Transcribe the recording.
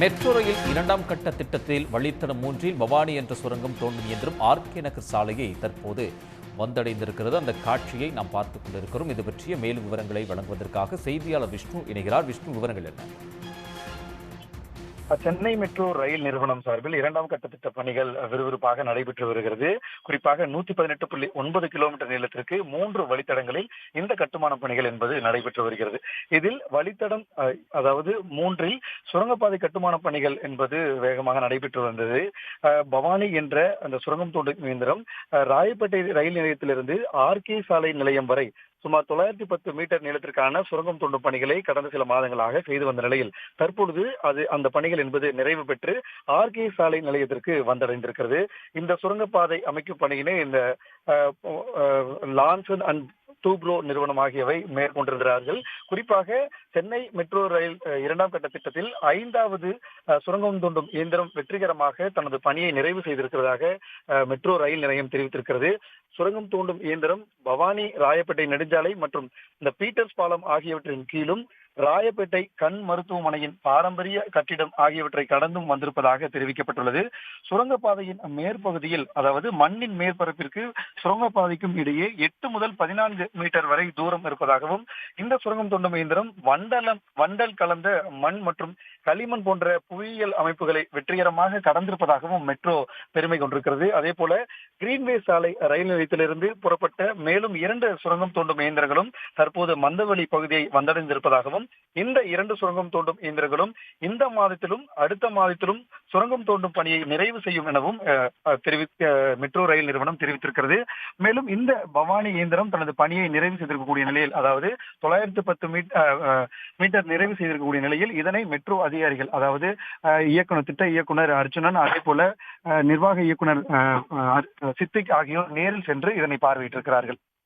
Metro rail இரண்டாம் கட்ட திட்டத்தில் வழித்தடம் 3இல் பவானி என்ற சுரங்கம் தோண்டும் இயந்திரம் ஆர்கே நகர் சாலையை தற்போது வந்தடைந்திருக்கிறது. அந்த காட்சியை நாம் பார்த்துக் கொண்டிருக்கிறோம். இது பற்றிய மேலும் விவரங்களை வழங்குவதற்காக செய்தியாளர் விஷ்ணு இணைகிறார். விஷ்ணு, விவரங்கள் என்ன? சென்னை மெட்ரோ ரயில் நிறுவனம் சார்பில் இரண்டாம் கட்ட திட்ட பணிகள் விறுவிறுப்பாக நடைபெற்று வருகிறது. குறிப்பாக 118.9 கிலோமீட்டர் நீளத்திற்கு 3 வழித்தடங்களில் இந்த கட்டுமான பணிகள் என்பது நடைபெற்று வருகிறது. இதில் வழித்தடம் அதாவது 3இல் சுரங்கப்பாதை கட்டுமான பணிகள் என்பது வேகமாக நடைபெற்று வந்தது. பவானி என்ற அந்த சுரங்கம் தோண்டும் இயந்திரம் ராயப்பேட்டை ரயில் நிலையத்திலிருந்து ஆர்கே சாலை நிலையம் வரை சுமார் 910 மீட்டர் நீளத்திற்கான சுரங்கம் தோண்டும் பணிகளை கடந்த சில மாதங்களாக செய்து வந்த நிலையில் தற்பொழுது அந்த பணிகள் என்பது நிறைவு பெற்று ஆர்கே சாலை நிலையத்திற்கு வந்தடைந்திருக்கிறது. இந்த சுரங்கப்பாதை அமைக்கும் பணியினை இந்த லான்சன் அண்ட் டூப்ரோ நிறுவனம் ஆகியவை மேற்கொண்டிருக்கிறார்கள். குறிப்பாக சென்னை மெட்ரோ ரயில் இரண்டாம் கட்ட திட்டத்தில் 5வது சுரங்கம் தோண்டும் இயந்திரம் வெற்றிகரமாக தனது பணியை நிறைவு செய்திருக்கிறதாக மெட்ரோ ரயில் நிலையம் தெரிவித்திருக்கிறது. சுரங்கம் தோண்டும் இயந்திரம் பவானி ராயப்பேட்டை நெடுஞ்சாலை மற்றும் இந்த பீட்டர்ஸ் பாலம் ஆகியவற்றின் கீழும் ராயப்பேட்டை கண் மருத்துவமனையின் பாரம்பரிய கட்டிடம் ஆகியவற்றை கடந்தும் வந்திருப்பதாக தெரிவிக்கப்பட்டுள்ளது. சுரங்கப்பாதையின் மேற்பகுதியில், அதாவது மண்ணின் மேற்பரப்பிற்கு சுரங்கப்பாதைக்கும் இடையே 8 முதல் 14 மீட்டர் வரை தூரம் இருப்பதாகவும், இந்த சுரங்கம் தோண்டும் இயந்திரம் வண்டல் கலந்த மண் மற்றும் களிமண் போன்ற புவியியல் அமைப்புகளை வெற்றிகரமாக கடந்திருப்பதாகவும் மெட்ரோ பெருமை கொண்டிருக்கிறது. அதே போல கிரீன்வே சாலை ரயில் நிலையத்திலிருந்து புறப்பட்ட மேலும் 2 சுரங்கம் தோண்டும் இயந்திரங்களும் தற்போது மந்தவெளி பகுதியை வந்தடைந்திருப்பதாகவும், இந்த 2 சுரங்கம் தோண்டும் இயந்திரங்களும் இந்த மாதத்திலும் அடுத்த மாதத்திலும் சுரங்கம் தோண்டும் பணியை நிறைவு செய்யும் எனவும் மெட்ரோ ரயில் நிறுவனம் தெரிவித்திருக்கிறது. மேலும் இந்த பவானி இயந்திரம் தனது பணியை நிறைவு செய்திருக்கக்கூடிய நிலையில், அதாவது 910 மீட்டர் நிறைவு செய்திருக்கக்கூடிய நிலையில் இதனை மெட்ரோ அதிகாரிகள், அதாவது திட்ட இயக்குனர் அர்ச்சுனன், அதே போல நிர்வாக இயக்குனர் சித்திக் ஆகியோர் நேரில் சென்று இதனை பார்வையிட்டிருக்கிறார்கள்.